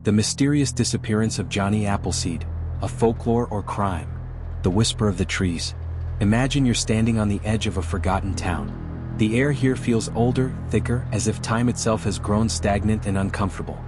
The mysterious disappearance of Johnny Appleseed, a folklore or crime. The whisper of the trees. Imagine you're standing on the edge of a forgotten town. The air here feels older, thicker, as if time itself has grown stagnant and uncomfortable.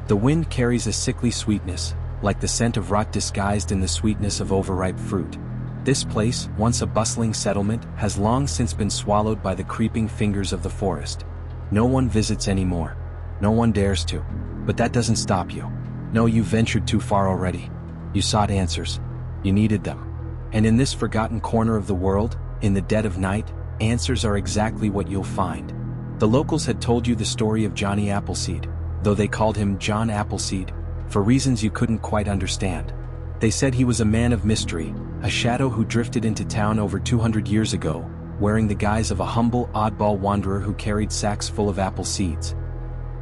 The wind carries a sickly sweetness, like the scent of rot disguised in the sweetness of overripe fruit. This place, once a bustling settlement, has long since been swallowed by the creeping fingers of the forest. No one visits anymore. No one dares to. But that doesn't stop you. No, you ventured too far already. You sought answers. You needed them. And in this forgotten corner of the world, in the dead of night, answers are exactly what you'll find. The locals had told you the story of Johnny Appleseed, though they called him John Appleseed, for reasons you couldn't quite understand. They said he was a man of mystery, a shadow who drifted into town over 200 years ago, wearing the guise of a humble, oddball wanderer who carried sacks full of apple seeds.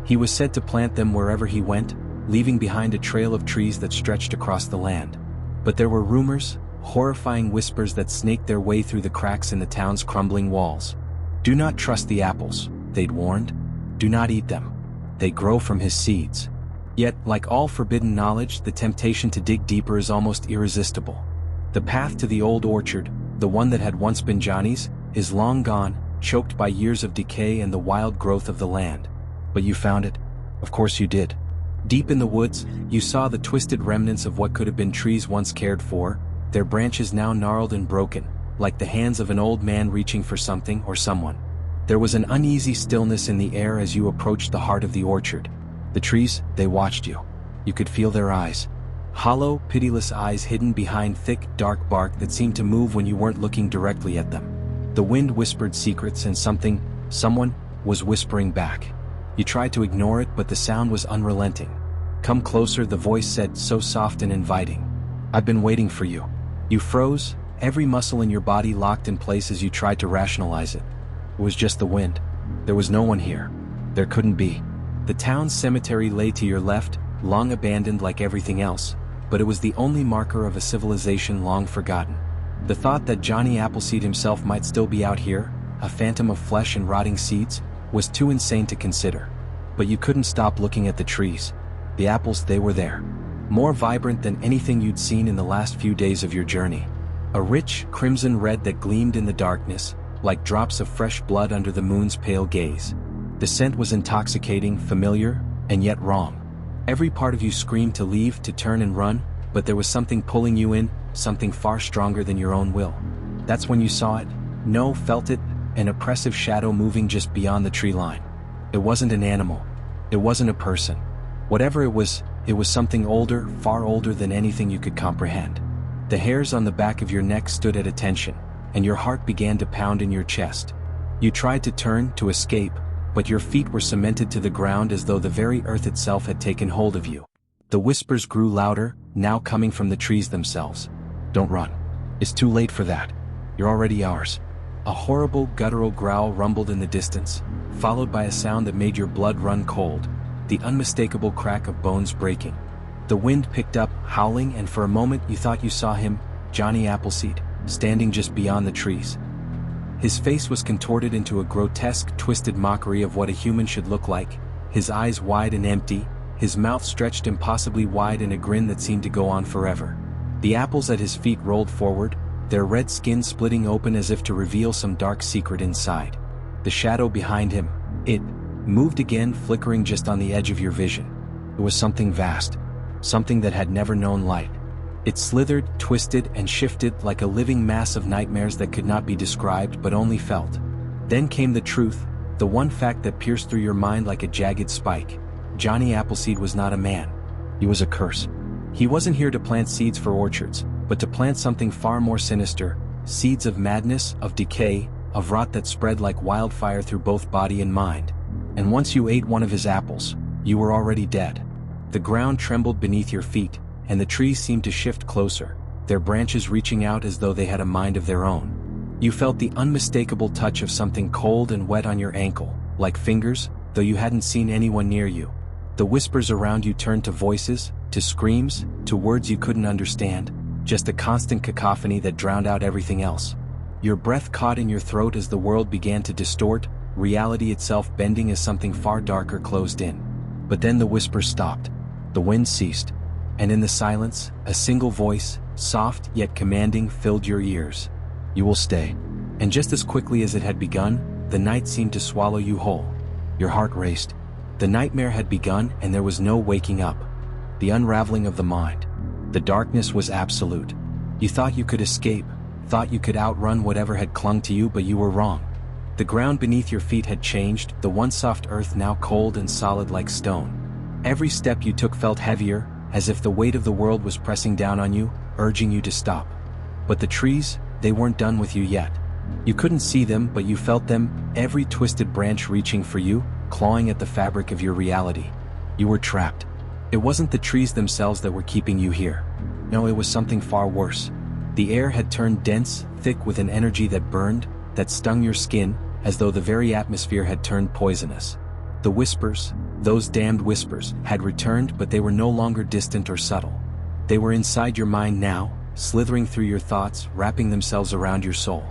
He was said to plant them wherever he went, leaving behind a trail of trees that stretched across the land. But there were rumors, horrifying whispers that snaked their way through the cracks in the town's crumbling walls. Do not trust the apples, they'd warned. Do not eat them. They grow from his seeds. Yet, like all forbidden knowledge, the temptation to dig deeper is almost irresistible. The path to the old orchard, the one that had once been Johnny's, is long gone, choked by years of decay and the wild growth of the land. But you found it. Of course you did. Deep in the woods, you saw the twisted remnants of what could have been trees once cared for, their branches now gnarled and broken, like the hands of an old man reaching for something or someone. There was an uneasy stillness in the air as you approached the heart of the orchard. The trees, they watched you. You could feel their eyes. Hollow, pitiless eyes hidden behind thick, dark bark that seemed to move when you weren't looking directly at them. The wind whispered secrets and someone, was whispering back. You tried to ignore it, but the sound was unrelenting. Come closer, the voice said, so soft and inviting. I've been waiting for you. You froze, every muscle in your body locked in place as you tried to rationalize it. It was just the wind. There was no one here. There couldn't be. The town's cemetery lay to your left, long abandoned like everything else, but it was the only marker of a civilization long forgotten. The thought that Johnny Appleseed himself might still be out here, a phantom of flesh and rotting seeds, was too insane to consider. But you couldn't stop looking at the trees. The apples, they were there. More vibrant than anything you'd seen in the last few days of your journey. A rich, crimson red that gleamed in the darkness, like drops of fresh blood under the moon's pale gaze. The scent was intoxicating, familiar, and yet wrong. Every part of you screamed to leave, to turn and run, but there was something pulling you in, something far stronger than your own will. That's when you saw it, felt it, an oppressive shadow moving just beyond the tree line. It wasn't an animal. It wasn't a person. Whatever it was something older, far older than anything you could comprehend. The hairs on the back of your neck stood at attention, and your heart began to pound in your chest. You tried to turn, to escape, but your feet were cemented to the ground as though the very earth itself had taken hold of you. The whispers grew louder, now coming from the trees themselves. Don't run. It's too late for that. You're already ours. A horrible, guttural growl rumbled in the distance, followed by a sound that made your blood run cold, the unmistakable crack of bones breaking. The wind picked up, howling, and for a moment you thought you saw him, Johnny Appleseed, standing just beyond the trees. His face was contorted into a grotesque, twisted mockery of what a human should look like, his eyes wide and empty, his mouth stretched impossibly wide in a grin that seemed to go on forever. The apples at his feet rolled forward, their red skin splitting open as if to reveal some dark secret inside. The shadow behind him, it moved again, flickering just on the edge of your vision. It was something vast, something that had never known light. It slithered, twisted, and shifted like a living mass of nightmares that could not be described but only felt. Then came the truth, the one fact that pierced through your mind like a jagged spike. Johnny Appleseed was not a man. He was a curse. He wasn't here to plant seeds for orchards, but to plant something far more sinister, seeds of madness, of decay, of rot that spread like wildfire through both body and mind. And once you ate one of his apples, you were already dead. The ground trembled beneath your feet, and the trees seemed to shift closer, their branches reaching out as though they had a mind of their own. You felt the unmistakable touch of something cold and wet on your ankle, like fingers, though you hadn't seen anyone near you. The whispers around you turned to voices, to screams, to words you couldn't understand, just a constant cacophony that drowned out everything else. Your breath caught in your throat as the world began to distort, reality itself bending as something far darker closed in. But then the whispers stopped. The wind ceased, and in the silence, a single voice, soft yet commanding, filled your ears. You will stay. And just as quickly as it had begun, the night seemed to swallow you whole. Your heart raced. The nightmare had begun, and there was no waking up. The unraveling of the mind. The darkness was absolute. You thought you could escape, thought you could outrun whatever had clung to you, but you were wrong. The ground beneath your feet had changed, the once soft earth now cold and solid like stone. Every step you took felt heavier, as if the weight of the world was pressing down on you, urging you to stop. But the trees, they weren't done with you yet. You couldn't see them, but you felt them, every twisted branch reaching for you, clawing at the fabric of your reality. You were trapped. It wasn't the trees themselves that were keeping you here. No, it was something far worse. The air had turned dense, thick with an energy that burned, that stung your skin, as though the very atmosphere had turned poisonous. The whispers, those damned whispers, had returned, but they were no longer distant or subtle. They were inside your mind now, slithering through your thoughts, wrapping themselves around your soul.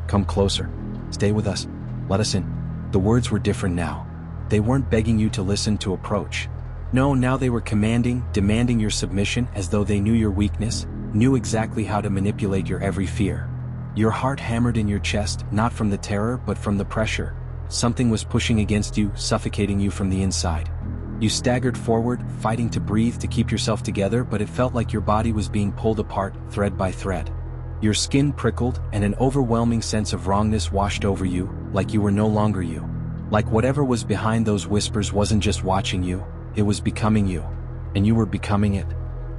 Come closer. Stay with us. Let us in. The words were different now. They weren't begging you to listen, to approach. No, now they were commanding, demanding your submission, as though they knew your weakness, knew exactly how to manipulate your every fear. Your heart hammered in your chest, not from the terror but from the pressure. Something was pushing against you, suffocating you from the inside. You staggered forward, fighting to breathe, to keep yourself together, but it felt like your body was being pulled apart, thread by thread. Your skin prickled, and an overwhelming sense of wrongness washed over you, like you were no longer you. Like whatever was behind those whispers wasn't just watching you, it was becoming you. And you were becoming it.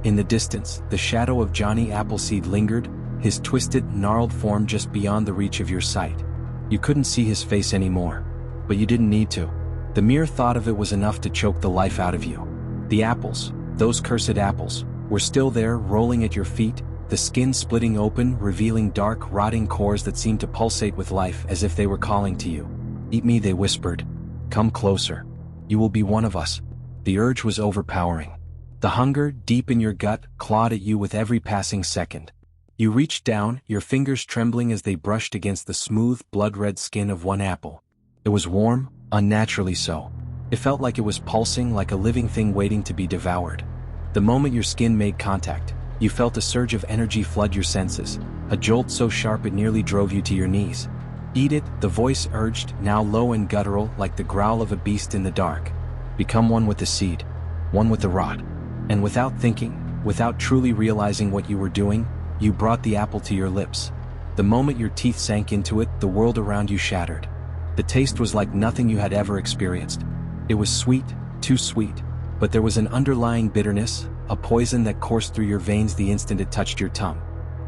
In the distance, the shadow of Johnny Appleseed lingered, his twisted, gnarled form just beyond the reach of your sight. You couldn't see his face anymore. But you didn't need to. The mere thought of it was enough to choke the life out of you. The apples, those cursed apples, were still there, rolling at your feet, the skin splitting open, revealing dark, rotting cores that seemed to pulsate with life as if they were calling to you. Eat me, they whispered. Come closer. You will be one of us. The urge was overpowering. The hunger, deep in your gut, clawed at you with every passing second. You reached down, your fingers trembling as they brushed against the smooth, blood-red skin of one apple. It was warm, unnaturally so. It felt like it was pulsing, like a living thing waiting to be devoured. The moment your skin made contact, you felt a surge of energy flood your senses, a jolt so sharp it nearly drove you to your knees. Eat it, the voice urged, now low and guttural, like the growl of a beast in the dark. Become one with the seed, one with the rot. And without thinking, without truly realizing what you were doing, you brought the apple to your lips. The moment your teeth sank into it, the world around you shattered. The taste was like nothing you had ever experienced. It was sweet, too sweet, but there was an underlying bitterness, a poison that coursed through your veins the instant it touched your tongue.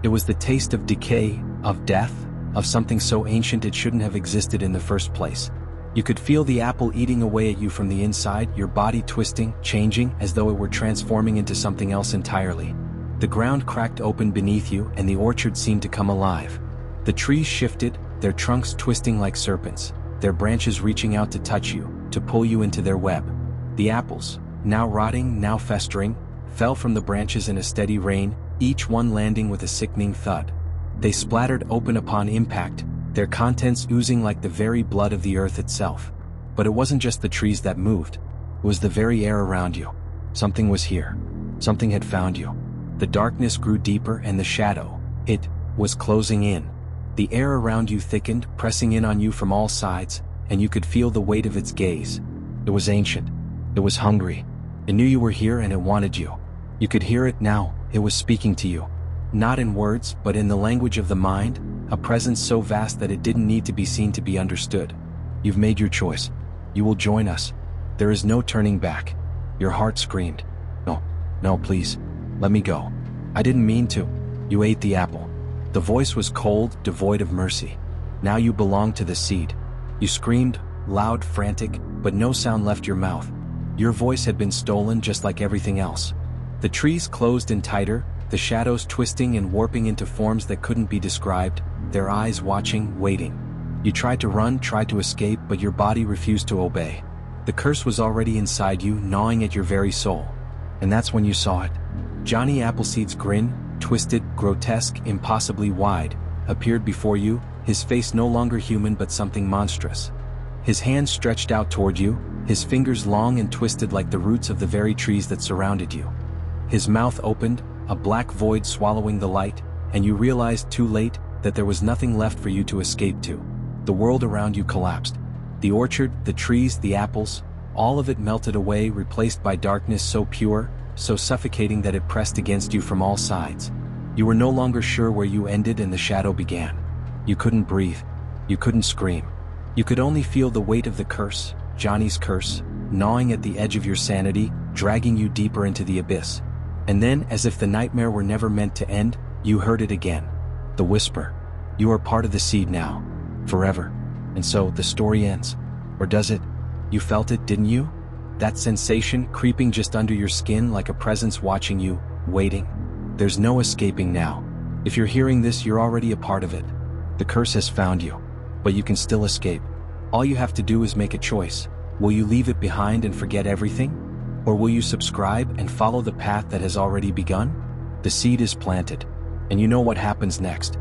It was the taste of decay, of death, of something so ancient it shouldn't have existed in the first place. You could feel the apple eating away at you from the inside, your body twisting, changing, as though it were transforming into something else entirely. The ground cracked open beneath you, and the orchard seemed to come alive. The trees shifted, their trunks twisting like serpents, their branches reaching out to touch you, to pull you into their web. The apples, now rotting, now festering, fell from the branches in a steady rain, each one landing with a sickening thud. They splattered open upon impact, their contents oozing like the very blood of the earth itself. But it wasn't just the trees that moved. It was the very air around you. Something was here. Something had found you. The darkness grew deeper, and the shadow, it was closing in. The air around you thickened, pressing in on you from all sides, and you could feel the weight of its gaze. It was ancient. It was hungry. It knew you were here, and it wanted you. You could hear it now. It was speaking to you. Not in words, but in the language of the mind, a presence so vast that it didn't need to be seen to be understood. You've made your choice. You will join us. There is no turning back. Your heart screamed. No, no, please. Let me go. I didn't mean to. You ate the apple. The voice was cold, devoid of mercy. Now you belong to the seed. You screamed, loud, frantic, but no sound left your mouth. Your voice had been stolen just like everything else. The trees closed in tighter, the shadows twisting and warping into forms that couldn't be described, their eyes watching, waiting. You tried to run, tried to escape, but your body refused to obey. The curse was already inside you, gnawing at your very soul. And that's when you saw it. Johnny Appleseed's grin, twisted, grotesque, impossibly wide, appeared before you, his face no longer human but something monstrous. His hands stretched out toward you, his fingers long and twisted like the roots of the very trees that surrounded you. His mouth opened, a black void swallowing the light, and you realized too late that there was nothing left for you to escape to. The world around you collapsed. The orchard, the trees, the apples, all of it melted away, replaced by darkness so pure, so suffocating that it pressed against you from all sides. You were no longer sure where you ended and the shadow began. You couldn't breathe. You couldn't scream. You could only feel the weight of the curse, Johnny's curse, gnawing at the edge of your sanity, dragging you deeper into the abyss. And then, as if the nightmare were never meant to end, you heard it again. The whisper. You are part of the seed now. Forever. And so, the story ends. Or does it? You felt it, didn't you? That sensation creeping just under your skin like a presence watching you, waiting. There's no escaping now. If you're hearing this, you're already a part of it. The curse has found you. But you can still escape. All you have to do is make a choice. Will you leave it behind and forget everything? Or will you subscribe and follow the path that has already begun? The seed is planted. And you know what happens next.